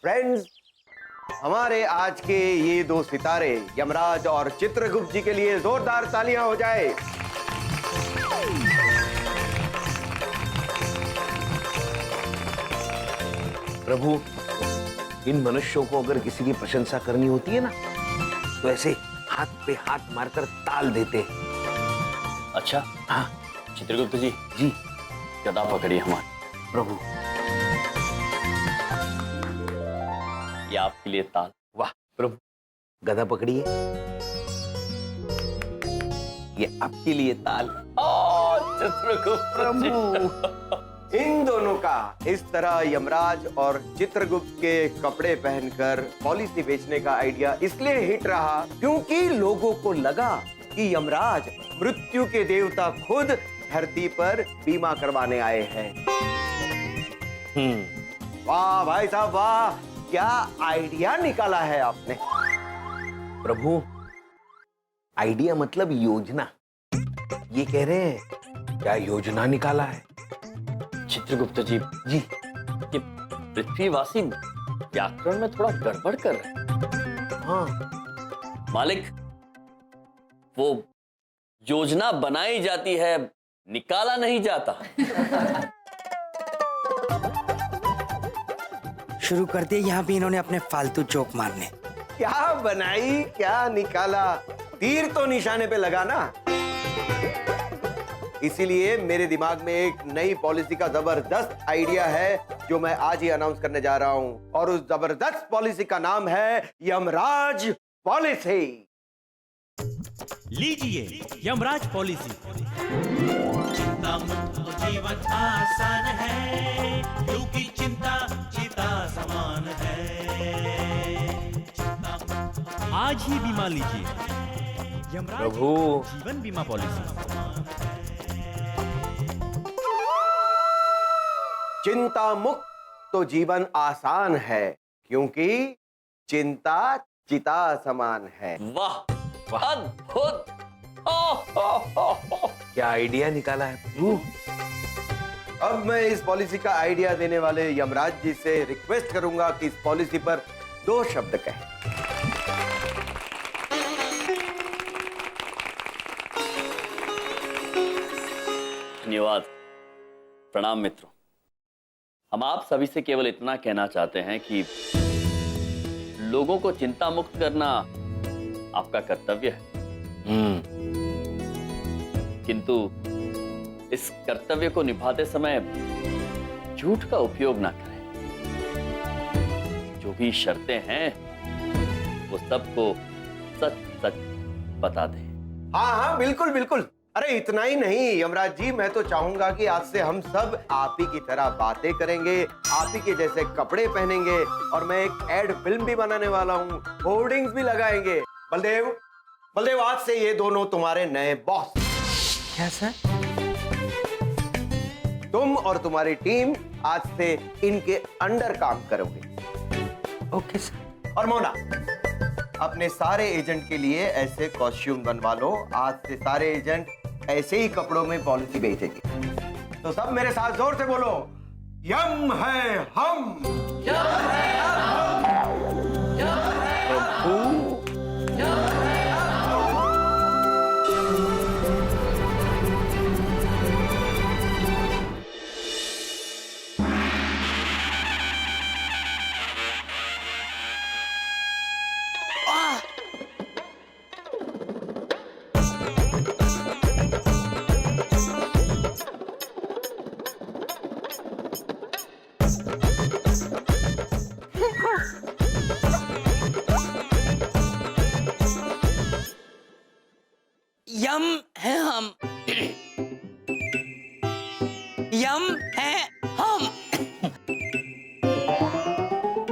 Friends, हमारे आज के ये दो सितारे यमराज और चित्रगुप्त जी के लिए जोरदार तालियां हो जाए। प्रभु, इन मनुष्यों को अगर किसी की प्रशंसा करनी होती है ना, तो ऐसे हाथ पे हाथ मारकर ताल देते। अच्छा, हाँ चित्रगुप्त जी, जी। गदा पकड़िए हमारी। प्रभु, ये आपके लिए ताल। वाह प्रभु, गदा पकड़िए, ये आपके लिए ताल। चित्रगुप्त प्रभु, इन दोनों का इस तरह यमराज और चित्रगुप्त के कपड़े पहनकर पॉलिसी बेचने का आइडिया इसलिए हिट रहा क्योंकि लोगों को लगा कि यमराज मृत्यु के देवता खुद धरती पर बीमा करवाने आए हैं। वाह भाई साहब वाह, क्या आइडिया निकाला है आपने। प्रभु, आइडिया मतलब योजना, ये कह रहे हैं क्या योजना निकाला है। चित्रगुप्त जी, जी, ये पृथ्वीवासी व्याकरण में थोड़ा गड़बड़ कर रहे हैं। हाँ मालिक, वो योजना बनाई जाती है, निकाला नहीं जाता। शुरू कर दिए यहाँ भी इन्होंने अपने फालतू जोक मारने। क्या बनाई क्या निकाला, तीर तो निशाने पे लगा ना। इसीलिए मेरे दिमाग में एक नई पॉलिसी का जबरदस्त आइडिया है जो मैं आज ही अनाउंस करने जा रहा हूं, और उस जबरदस्त पॉलिसी का नाम है यमराज पॉलिसी। लीजिए यमराज पॉलिसी। चिंता मुक्त जीवन आसान है, क्योंकि चिंता चिता समान है। आज ही बीमा लीजिए यमराज प्रभु, जीवन बीमा पॉलिसी। चिंता मुक्त तो जीवन आसान है, क्योंकि चिंता चिता समान है। वाह, अद्भुत। क्या आइडिया निकाला है प्रभु। अब मैं इस पॉलिसी का आइडिया देने वाले यमराज जी से रिक्वेस्ट करूंगा कि इस पॉलिसी पर 2 शब्द कहें। धन्यवाद। प्रणाम मित्रों, हम आप सभी से केवल इतना कहना चाहते हैं कि लोगों को चिंता मुक्त करना आपका कर्तव्य है, किंतु इस कर्तव्य को निभाते समय झूठ का उपयोग ना करें। जो भी शर्तें हैं वो सबको सच सच बता दें। हाँ हाँ बिल्कुल बिल्कुल। अरे इतना ही नहीं यमराज जी, मैं तो चाहूंगा कि आज से हम सब आप ही की तरह बातें करेंगे, आप ही के जैसे कपड़े पहनेंगे, और मैं एक एड फिल्म भी बनाने वाला हूँ, होर्डिंग्स भी लगाएंगे। बलदेव, बलदेव, आज से ये दोनों तुम्हारे नए बॉस। क्या सर? तुम और तुम्हारी टीम आज से इनके अंडर काम करोगे। Okay sir. और मोना, अपने सारे एजेंट के लिए ऐसे कॉस्ट्यूम बनवा लो, आज से सारे एजेंट ऐसे ही कपड़ों में पॉलिसी बेचेंगे। तो सब मेरे साथ जोर से बोलो, यम है हम। यम है हम। यम है हम। यम है हम। यम है हम।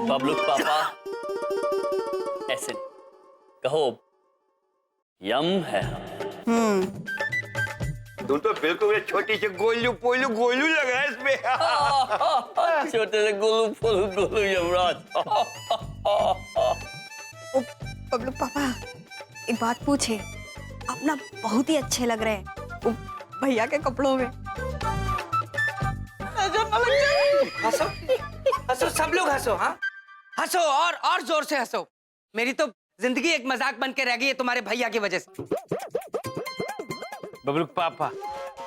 बबलू पापा, ऐसे कहो, यम है। तुम तो बिल्कुल छोटी सी गोलू पोलू गोलू लग रहा है इसमें। छोटे से गोलू पोलू गोलू यमराज। बबलू पापा, एक बात पूछे, आप ना बहुत ही अच्छे लग रहे हैं वो भैया के कपड़ों में। हंसो, हंसो, सब लोग हंसो। हाँ, हंसो और जोर से हंसो। मेरी तो जिंदगी एक मजाक बन के रह गई है तुम्हारे भैया की वजह से। बबलूक पापा,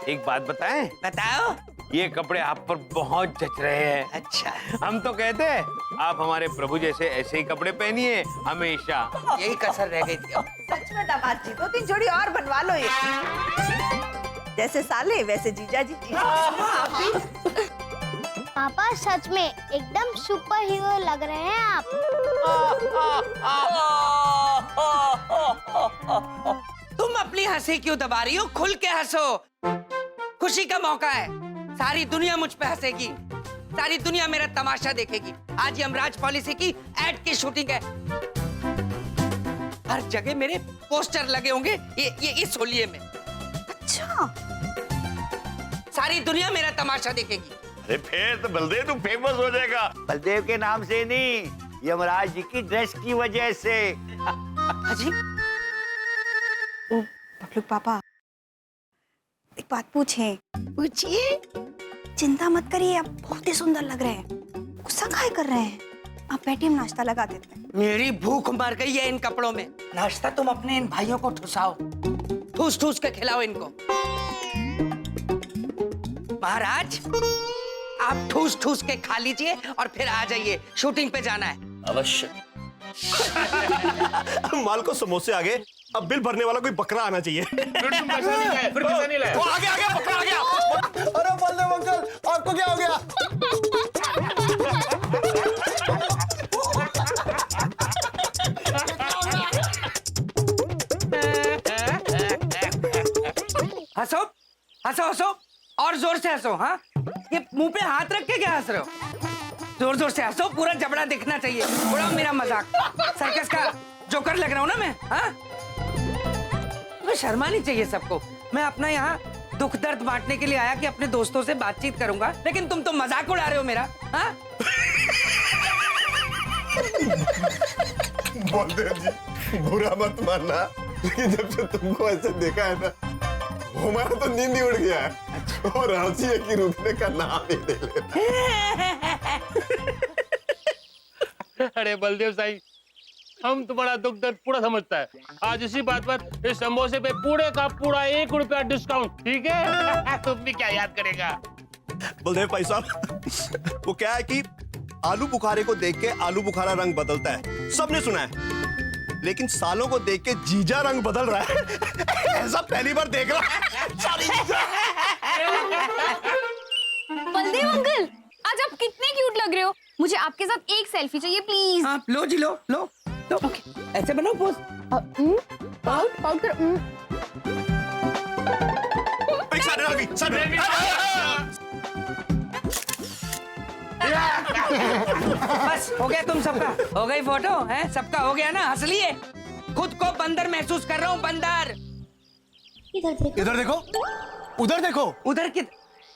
एक बात बताएं? बताओ। ये कपड़े आप पर बहुत जच रहे हैं। अच्छा, हम तो कहते हैं आप हमारे प्रभु जैसे ऐसे ही कपड़े पहनिए हमेशा। यही कसर रह गई थी अब। सच में दामाद जी, 2-3 जोड़ी और बनवा लो ये। जैसे साले वैसे जीजा जी। आप भी। पापा सच में एकदम सुपर हीरो लग रहे हैं आप। तुम अपनी हंसी क्यों दबा रही हो? खुल के हंसो। खुशी का मौका है, सारी दुनिया मुझ पे हंसेगी, सारी दुनिया मेरा तमाशा देखेगी। आज यमराज पॉलिसी की एड की शूटिंग है, हर जगह मेरे पोस्टर लगे होंगे ये इस होलिये में। अच्छा, सारी दुनिया मेरा तमाशा देखेगी। अरे फिर तो बलदेव तू फेमस हो जाएगा। बलदेव के नाम से नहीं, यमराज जी की ड्रेस की वजह से। हाजी, बबलू पापा एक बात पूछे? पूछिए। चिंता मत करिए, आप बहुत ही सुंदर लग रहे हैं। गुस्सा काहे कर रहे हैं? आप बैठिए, हम नाश्ता लगा देते हैं। मेरी भूख मर गई है इन कपड़ों में। नाश्ता तुम अपने इन भाइयों को ठुसाओ, ठूस ठूस के खिलाओ इनको। महाराज, आप ठूस ठूस के खा लीजिए और फिर आ जाइए, शूटिंग पे जाना है। अवश्य। माल को समोसे आ गए, अब बिल भरने वाला कोई बकरा आना चाहिए। फिर तुम पैसा नहीं लाए, फिर पैसा नहीं लाए। वो आ गया बकरा आ गया। अरे बलदेव अंकल, आपको क्या हो गया? हंसो हंसो हंसो और जोर से हंसो। हाँ, ये मुंह पे हाथ रख के क्या हंस रहे हो? जोर जोर से हंसो, पूरा जबड़ा दिखना चाहिए। उड़ाओ मेरा मजाक, सर्कस का जोकर लग रहा हूँ ना मैं? हाँ, तुम्हें शर्मा नहीं चाहिए सबको। मैं अपना यहाँ दुख दर्द बांटने के लिए आया कि अपने दोस्तों से बातचीत करूंगा, लेकिन तुम तो मजाक उड़ा रहे हो मेरा। हाँ, बलदेव जी, बुरा मत मानना, लेकिन जब से तुमको ऐसे देखा है ना, हमारा तो नींद ही उड़ गया है और हंसी है कि रुकने का नाम ही ले लेता। अरे बलदेव साई, हम तुम्हारा दुख दर्द पूरा समझता है। आज इसी बात पर इस समोसे पे पूरे का पूरा 1 रुपया डिस्काउंट, ठीक है? तुम भी क्या याद करेगा? बलदेव भाई साहब, वो क्या है कि आलू बुखारे को देख के आलू बुखारा रंग बदलता है, सबने सुना है, लेकिन सालों को देख के जीजा रंग बदल रहा है, ऐसा पहली बार देख रहा है। बलदेव अंकल, आज आप कितने क्यूट लग रहे हो। मुझे आपके साथ एक सेल्फी चाहिए प्लीज। हाँ, लो जी, लो लो लो। ऐसे बनाओ पोज। पाउट पाउट कर। बस हो गया तुम सबका, हो गई फोटो है, सबका हो गया ना? हंस लिए? खुद को बंदर महसूस कर रहा हूँ, बंदर। इधर देखो, उधर देखो, उधर की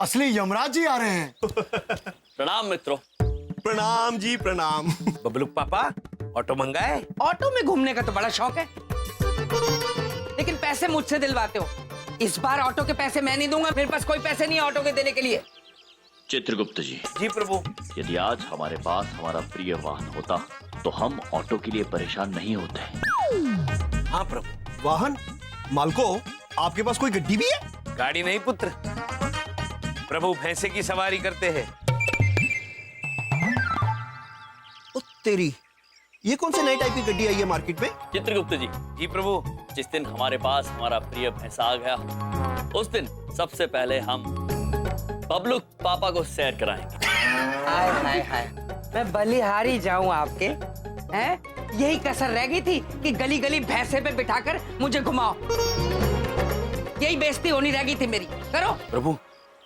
असली यमराज जी आ रहे हैं। प्रणाम मित्रों। प्रणाम जी, प्रणाम। बबलूक पापा, ऑटो मंगाए? ऑटो में घूमने का तो बड़ा शौक है, लेकिन पैसे मुझसे दिलवाते हो। इस बार ऑटो के पैसे मैं नहीं दूंगा, मेरे पास कोई पैसे नहीं है ऑटो के देने के लिए। चित्रगुप्त जी, जी प्रभु। यदि आज हमारे पास हमारा प्रिय वाहन होता तो हम ऑटो के लिए परेशान नहीं होते। हाँ प्रभु। वाहन? मालको, आपके पास कोई गड्डी भी है? गाड़ी नहीं पुत्र, प्रभु भैंसे की सवारी करते हैं। ओ तेरी, ये कौन से नई टाइप की गड्डी आई है मार्केट में? चित्रगुप्त जी, जी प्रभु। जिस दिन हमारे पास हमारा प्रिय भैंसा आ गया, उस दिन सबसे पहले हम बबलूक पापा को सैर कराएंगे। हाय हाय हाय, मैं बलिहारी जाऊं आपके? हैं? यही कसर रह गई थी कि गली गली भैंसे पे बिठाकर मुझे घुमाओ। यही बेइज्जती होनी रह गई थी मेरी। करो प्रभु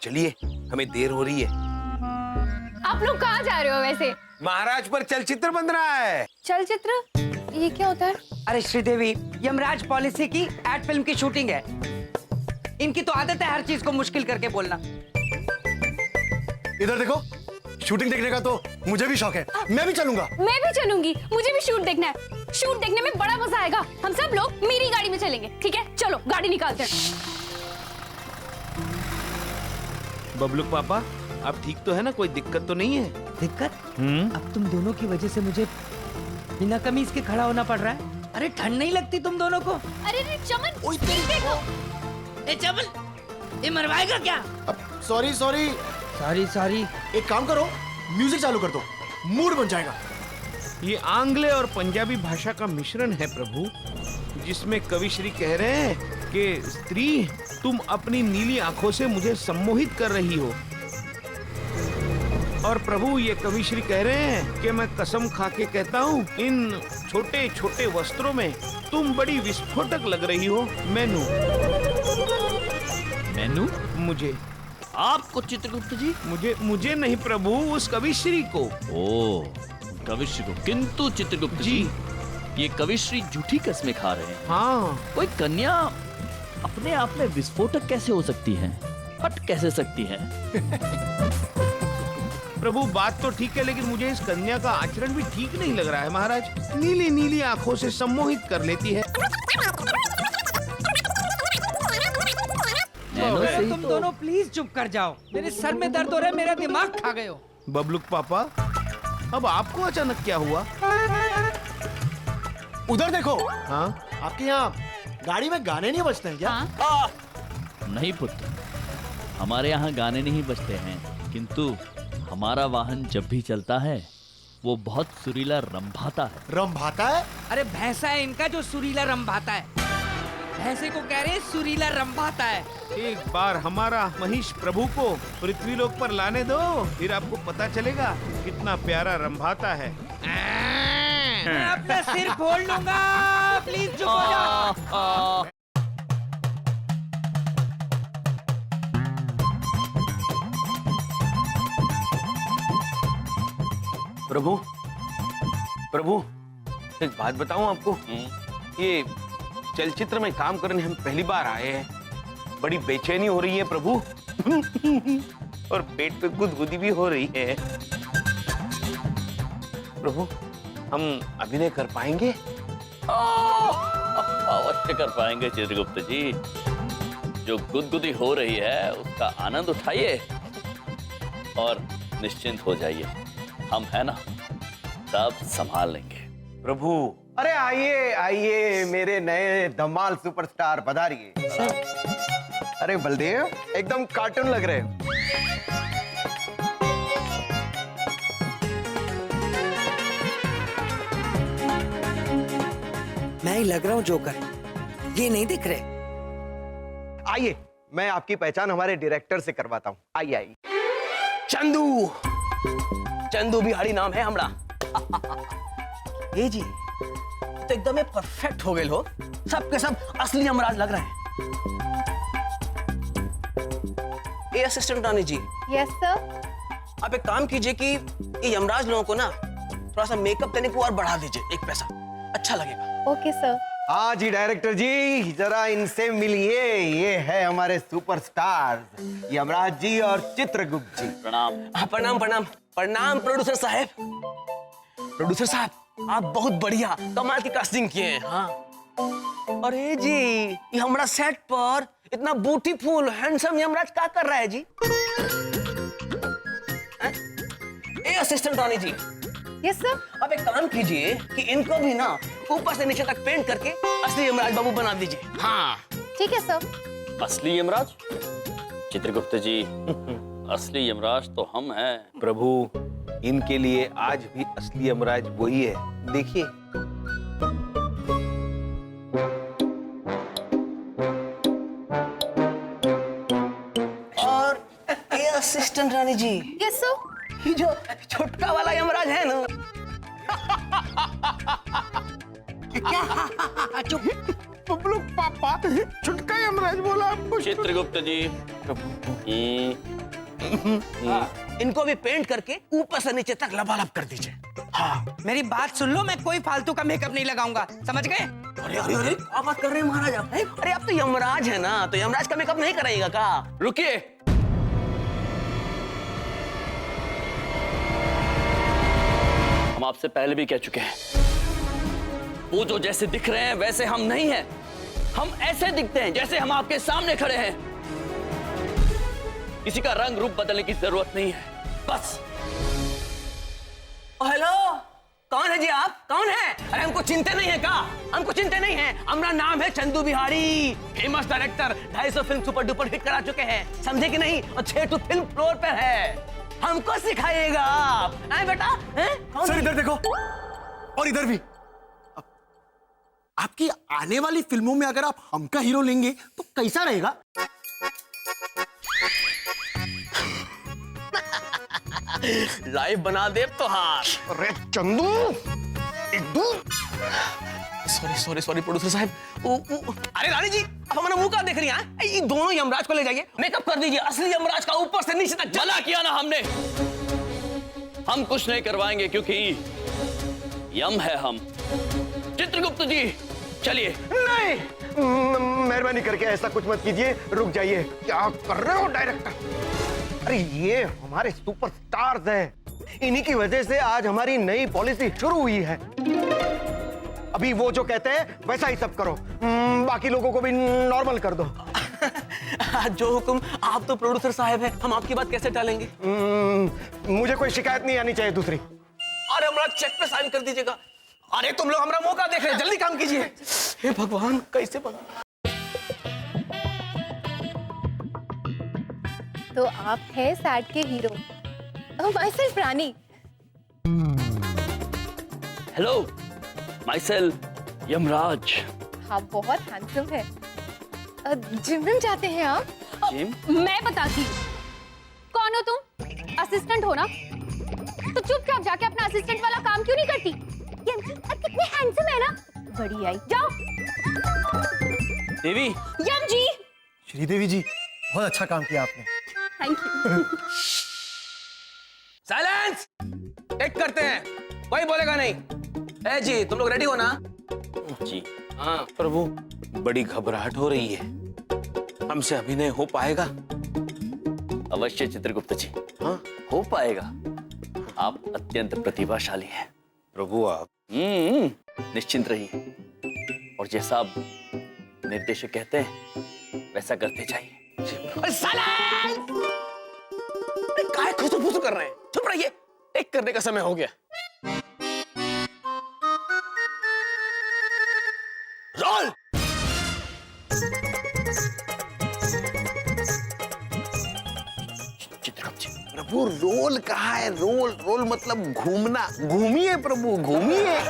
चलिए, हमें देर हो रही है। आप लोग कहाँ जा रहे हो वैसे? महाराज पर चलचित्र बन रहा है। चलचित्र? ये क्या होता है? अरे श्रीदेवी, यमराज पॉलिसी की एड फिल्म की शूटिंग है। इनकी तो आदत है हर चीज को मुश्किल करके बोलना। इधर देखो, शूटिंग देखने का तो मुझे भी शौक है, मैं भी चलूंगा। मैं भी चलूंगी, मुझे भी शूट देखना है। शूट देखने में बड़ा मजा आएगा। हम सब लोग मेरी गाड़ी में चलेंगे, ठीक है? चलो गाड़ी निकालते हैं। बबलूक पापा, आप ठीक तो है ना? कोई दिक्कत तो नहीं है? दिक्कत? अब तुम दोनों की वजह से मुझे बिना कमीज के खड़ा होना पड़ रहा है। अरे ठंड नहीं लगती तुम दोनों को? अरे चमन देखो। ए चमन, ये मरवाएगा क्या? Sorry sorry sorry sorry. एक काम करो, म्यूजिक चालू कर दो, मूड बन जाएगा। ये आंग्ले और पंजाबी भाषा का मिश्रण है प्रभु, जिसमें कविश्री कह रहे हैं कि स्त्री तुम अपनी नीली आंखों से मुझे सम्मोहित कर रही हो, और प्रभु ये कविश्री कह रहे हैं कि मैं कसम खा के कहता हूँ इन छोटे छोटे वस्त्रों में तुम बड़ी विस्फोटक लग रही हो। मैनू मैनू मुझे, आपको चित्रगुप्त जी? मुझे नहीं प्रभु, उस कविश्री को। ओ कविश्री को। किंतु चित्रगुप्त जी, ये कविश्री झूठी कस्में खा रहे हैं। हाँ, कोई कन्या अपने आप में विस्फोटक कैसे हो सकती है, फट कैसे सकती है? प्रभु बात तो ठीक है, लेकिन मुझे इस कन्या का आचरण भी ठीक नहीं लग रहा है महाराज। नीली नीली आंखों से सम्मोहित कर लेती है। तुम दोनों प्लीज चुप कर जाओ, मेरे सर में दर्द हो रहा है, मेरा दिमाग खा गए हो। बबलुक पापा, अब आपको अचानक क्या हुआ? उधर देखो। हाँ, आपके यहाँ गाड़ी में गाने नहीं बजते हैं क्या? हाँ? नहीं पुत्र, हमारे यहाँ गाने नहीं बजते हैं, किंतु हमारा वाहन जब भी चलता है वो बहुत सुरीला रंभाता है। रंभाता है? अरे भैंसा है इनका जो सुरीला रंभाता है। भैंसे को कह रहे हैं सुरीला रंभाता है। एक बार हमारा महिष प्रभु को पृथ्वीलोक पर लाने दो, फिर आपको पता चलेगा कितना प्यारा रंभाता है। मैं अपना सिर फोड़ लूंगा, प्लीज चुप हो जाओ। प्रभु, प्रभु, एक बात बताऊं आपको, ये चलचित्र में काम करने हम पहली बार आए हैं, बड़ी बेचैनी हो रही है प्रभु। और पेट पे गुदगुदी भी हो रही है। प्रभु, हम अभिनय कर पाएंगे? अवश्य कर पाएंगे चित्रगुप्त जी। जो गुदगुदी हो रही है उसका आनंद उठाइए और निश्चिंत हो जाइए, हम है ना, सब संभाल लेंगे। प्रभु, अरे आइए आइए मेरे नए धमाल सुपरस्टार, पधारिए। अरे बलदेव, एकदम कार्टून लग रहे हो। मैं ही लग रहा हूँ जोकर, ये नहीं दिख रहे। आइए, मैं आपकी पहचान हमारे डायरेक्टर से करवाता हूँ। आइए आइए। चंदू, चंदू बिहारी नाम है हमरा। ये जी तो एकदम परफेक्ट हो गए हो, सबके सब असली यमराज लग रहे हैं। ये assistant Rani ji. Yes sir. आप एक काम कीजिए कि ये यमराज लोगों को ना थोड़ा सा मेकअप करने को और बढ़ा दीजिए, एक पैसा अच्छा लगेगा। Okay sir. हाँ जी डायरेक्टर जी, जरा इनसे मिलिए। ये है हमारे सुपरस्टार यमराज जी और चित्रगुप्त जी। प्रणाम। प्रणाम प्रणाम प्रणाम प्रोड्यूसर साहब। प्रोड्यूसर साहब, आप बहुत बढ़िया कमाल की कास्टिंग किए हैं। हाँ, अरे जी, ये हमारा सेट पर इतना ब्यूटीफुल हैंडसम यमराज क्या कर रहा है जी? ए assistant Rani ji. Yes sir. आप एक काम कीजिए कि इनको भी ना ऊपर से नीचे तक पेंट करके असली यमराज बाबू बना दीजिए। हाँ ठीक है सर। असली यमराज? चित्रगुप्त जी, असली यमराज तो हम हैं। प्रभु, इनके लिए आज भी असली यमराज वही है, देखिए। और ये assistant Rani ji. Yes sir. ये जो छोटका वाला यमराज है ना, चुप बबलू पापा, छुटका यमराज बोला आपको। चित्रगुप्त जी, इनको भी पेंट करके ऊपर से नीचे तक लबालब कर दीजिए। हाँ, मेरी बात सुन लो, मैं कोई फालतू का मेकअप नहीं लगाऊंगा, समझ गए? अरे अरे अरे, क्या बात कर रहे हैं महाराज आप? अरे आप तो यमराज है ना, तो यमराज का मेकअप नहीं कराइएगा क्या? रुकिए। हम आपसे पहले भी कह चुके हैं, वो जो जैसे दिख रहे हैं वैसे हम नहीं हैं। हम ऐसे दिखते हैं जैसे हम आपके सामने खड़े हैं। किसी का रंग रूप बदलने की जरूरत नहीं है, बस हेलो, कौन है जी आप? कौन है? अरे हमको चिंते नहीं है का? हमको चिंते नहीं है। हमारा नाम है Chandu Bihari, famous director, 250 film super duper hit करा चुके हैं, समझे कि नहीं? और 6 फिल्म फ्लोर पर है। हमको सिखाइएगा आप, हैं बेटा? हैं? सर इधर देखो, और इधर भी। आपकी आने वाली फिल्मों में अगर आप हमका हीरो लेंगे तो कैसा रहेगा? लाइव बना दे तो हार। अरे चंदू, सॉरी प्रोड्यूसर साहब। अरे रानी जी, आप हमारा मुंह का देख रही हैं? ये दोनों यमराज को ले जाइए, मेकअप कर दीजिए, असली यमराज का ऊपर से नीचे तक। मना किया ना हमने, हम कुछ नहीं करवाएंगे क्योंकि यम है हम। चित्रगुप्त जी चलिए। नहीं, मेहरबानी करके ऐसा कुछ मत कीजिए, रुक जाइए। क्या कर रहे हो डायरेक्टर? अरे ये हमारे सुपरस्टार्स हैं, इन्हीं की वजह से आज हमारी नई पॉलिसी शुरू हुई है। अभी वो जो कहते हैं वैसा ही सब करो, बाकी लोगों को भी नॉर्मल कर दो। जो हुक्म। आप तो प्रोड्यूसर साहब हैं, हम आपकी बात कैसे टालेंगे? मुझे कोई शिकायत नहीं आनी चाहिए दूसरी। अरे हमारा चेक पे साइन कर दीजिएगा। अरे तुम लोग हमारा मौका देख रहे हैं, जल्दी काम कीजिए। हे भगवान, कैसे बना? तो आप हैं सैड के hero, my self Rani. Hello, my self Yamraj. आप बहुत हैंडसम है। जिम में जाते हैं आप? जिम? मैं बताती हूँ। कौन हो तुम? असिस्टेंट हो ना? तो चुपचाप जाके अपना असिस्टेंट वाला काम क्यों नहीं करती? कितने हैंडसम है ना? बड़ी आई, जाओ। देवी। यम जी। श्रीदेवी जी, बहुत अच्छा काम किया आपने। Thank you. साइलेंस! टेक करते हैं, कोई बोलेगा नहीं। ए जी, तुम लोग रेडी हो ना? जी हाँ। प्रभु, बड़ी घबराहट हो रही है, हमसे अभिनय हो पाएगा? अवश्य चित्रगुप्त जी, हाँ हो पाएगा। आप अत्यंत प्रतिभाशाली हैं प्रभु। आप निश्चिंत रहिए, और जैसा आप निर्देशक कहते हैं वैसा करते जाइए। अरे साइलेंस! अरे काहे खुसुर-फुसुर कर रहे हैं? चुप रहिए, टेक करने का समय हो गया। रोल! चित्रगुप्त जी। प्रभु, रोल कहाँ है? रोल रोल मतलब घूमना। घूमिए प्रभु, घूमिए।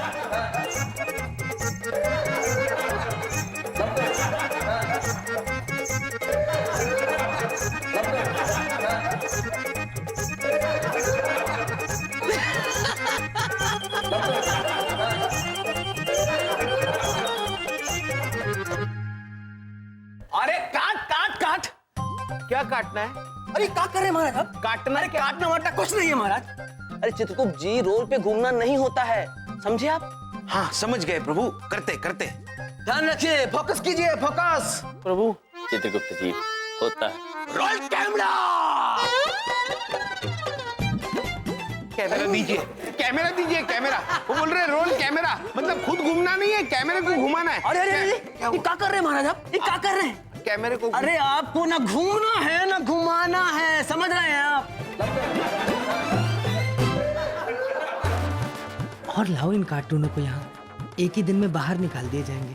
अरे काट काट काट! क्या काटना है? अरे क्या कर रहे हैं महाराज आप? काटना है? काटना वाटना कुछ नहीं है महाराज। अरे चित्रगुप्त जी, रोल पे घूमना नहीं होता है, समझे आप? हाँ समझ गए प्रभु, करते करते। ध्यान रखिए, फोकस कीजिए, फोकस। प्रभु। चित्रगुप्त जी, होता है। Roll camera! कैमरा दीजिए, कैमरा दीजिए, कैमरा। वो बोल रहे रोल कैमरा, मतलब खुद घूमना नहीं है, कैमरे को घुमाना है। अरे अरे अरे, ये क्या कर रहे हैं महाराज आप? ये क्या कर रहे हैं? कैमरे को। अरे आपको ना घूमना है ना घुमाना है, समझ रहे हैं आप? और लाओ इन कार्टूनों को यहाँ, एक ही दिन में बाहर निकाल दिए जाएंगे।